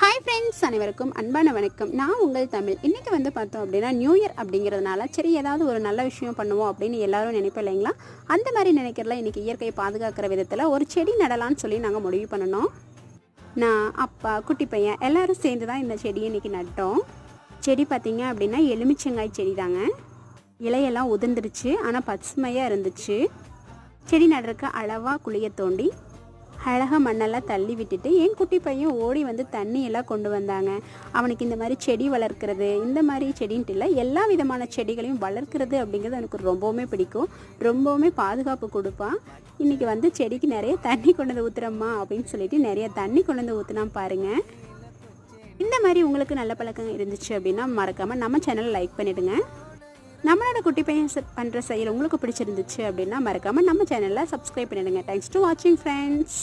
Hi friends, அனைவருக்கும் அன்பான வணக்கம். நான் உங்கள் தமிழ். இன்றைக்கி வந்து பார்த்தோம் அப்படின்னா நியூ இயர் அப்படிங்கிறதுனால சரி ஏதாவது ஒரு நல்ல விஷயம் பண்ணுவோம் அப்படின்னு எல்லாரும் நினைப்போம் இல்லைங்களா? அந்த மாதிரி நினைக்கிறதுல இன்றைக்கி இயற்கையை பாதுகாக்கிற விதத்தில் ஒரு செடி நடலான்னு சொல்லி நாங்கள் முடிவு பண்ணணும். நான், அப்பா, குட்டி பையன் எல்லோரும் சேர்ந்து தான் இந்த செடியை இன்றைக்கி நட்டோம். செடி பார்த்திங்க அப்படின்னா எலுமிச்சங்காய் செடி தாங்க. இலையெல்லாம் உதிர்ந்துருச்சு, ஆனால் பசுமையாக இருந்துச்சு. செடி நடுறதுக்கு அளவாக குழியை தோண்டி அழகாக மண்ணெல்லாம் தள்ளி விட்டுட்டு என் குட்டி பையன் ஓடி வந்து தண்ணியெல்லாம் கொண்டு வந்தாங்க. அவனுக்கு இந்த மாதிரி செடி வளர்க்குறது, இந்த மாதிரி செடின்ட்டு இல்லை, எல்லா விதமான செடிகளையும் வளர்க்குறது அப்படிங்கிறது எனக்கு ரொம்பவுமே பிடிக்கும். ரொம்பவுமே பாதுகாப்பு கொடுப்பான். இன்றைக்கி வந்து செடிக்கு நிறைய தண்ணி கொண்டு வந்து ஊற்றுறம்மா அப்படின்னு சொல்லிட்டு நிறைய தண்ணி கொண்டு வந்து ஊற்றுனா பாருங்கள். இந்த மாதிரி உங்களுக்கு நல்ல பழக்கம் இருந்துச்சு அப்படின்னா மறக்காமல் நம்ம சேனலை லைக் பண்ணிவிடுங்க. நம்மளோட குட்டி பையன் பண்ணுற செயல் உங்களுக்கு பிடிச்சிருந்துச்சு அப்படின்னா மறக்காமல் நம்ம சேனலில் சப்ஸ்கிரைப் பண்ணிடுங்க. தேங்க்ஸ் டு வாட்சிங் ஃப்ரெண்ட்ஸ்.